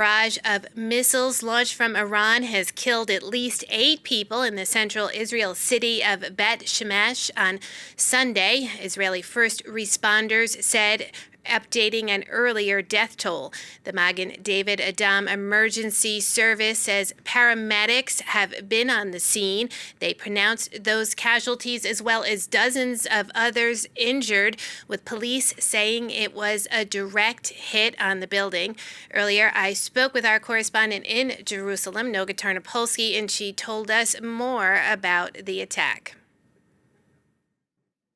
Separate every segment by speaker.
Speaker 1: Barrage of missiles launched from Iran has killed at least 8 people in the central Israel city of Bet Shemesh on Sunday. Israeli first responders said, updating an earlier death toll. The Magen David Adom Emergency Service says paramedics have been on the scene. They pronounced those casualties as well as dozens of others injured, with police saying it was a direct hit on the building. Earlier, I spoke with our correspondent in Jerusalem, Noga Tarnopolsky, and she told us more about the attack.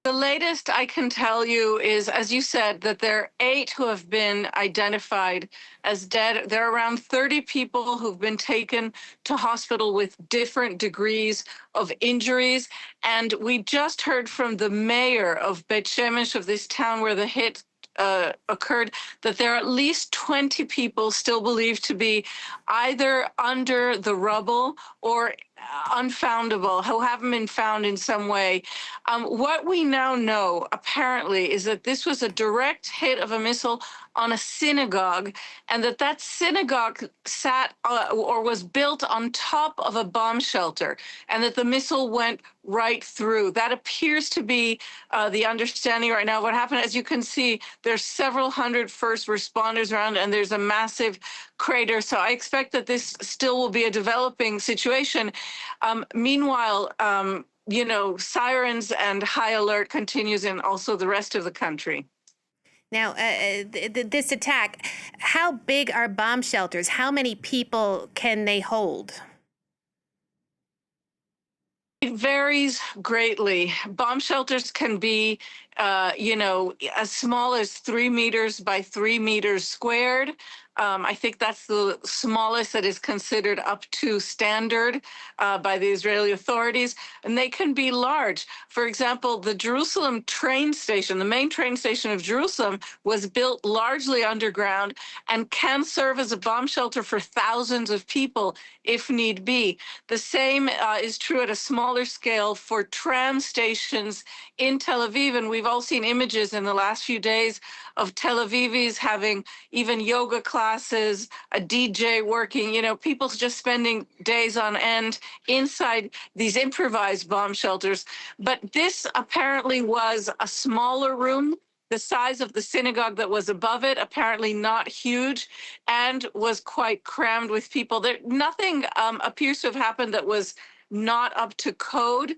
Speaker 2: The latest I can tell you is, as you said, that there are 8 who have been identified as dead. There are around 30 people who've been taken to hospital with different degrees of injuries. And we just heard from the mayor of Bet Shemesh, of this town where the hit occurred, that there are at least 20 people still believed to be either under the rubble or unfoundable, who haven't been found in some way. What we now know, apparently, is that this was a direct hit of a missile on a synagogue, and that synagogue sat or was built on top of a bomb shelter, and that the missile went right through. That appears to be the understanding right now. What happened, as you can see, there's several hundred first responders around, and there's a massive crater. So I expect that this still will be a developing situation. Meanwhile, sirens and high alert continues in also the rest of the country.
Speaker 1: Now, this attack, how big are bomb shelters? How many people can they hold?
Speaker 2: It varies greatly. Bomb shelters can be, as small as 3 meters by 3 meters squared. I think that's the smallest that is considered up to standard by the Israeli authorities, and they can be large. For example, the Jerusalem train station, the main train station of Jerusalem, was built largely underground and can serve as a bomb shelter for thousands of people if need be. The same is true at a smaller scale for tram stations in Tel Aviv, and we've all seen images in the last few days of Tel Avivis having even yoga classes, a DJ working, people just spending days on end inside these improvised bomb shelters. But this apparently was a smaller room, the size of the synagogue that was above it, apparently not huge, and was quite crammed with people. Nothing appears to have happened that was not up to code.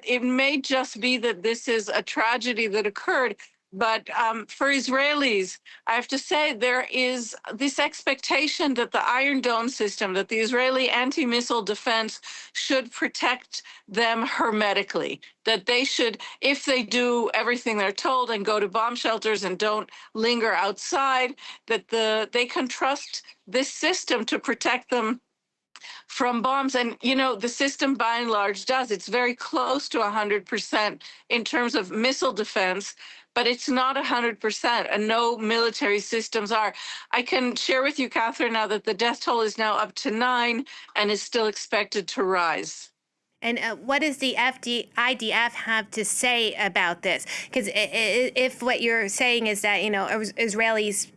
Speaker 2: It may just be that this is a tragedy that occurred. But for Israelis, I have to say, there is this expectation that the Iron Dome system, that the Israeli anti-missile defense should protect them hermetically, that they should, if they do everything they're told and go to bomb shelters and don't linger outside, that they can trust this system to protect them from bombs. And, the system by and large does. It's very close to 100% in terms of missile defense, but it's not 100%, and no military systems are. I can share with you, Catherine, now that the death toll is now up to 9 and is still expected to rise.
Speaker 1: And what does the IDF have to say about this? Because if what you're saying is that, Israelis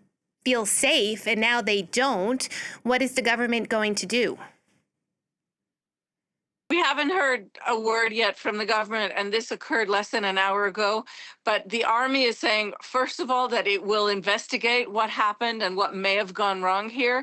Speaker 1: feel safe and now they don't, what is the government going to do?
Speaker 2: We haven't heard a word yet from the government, and this occurred less than an hour ago. But the army is saying, first of all, that it will investigate what happened and what may have gone wrong here.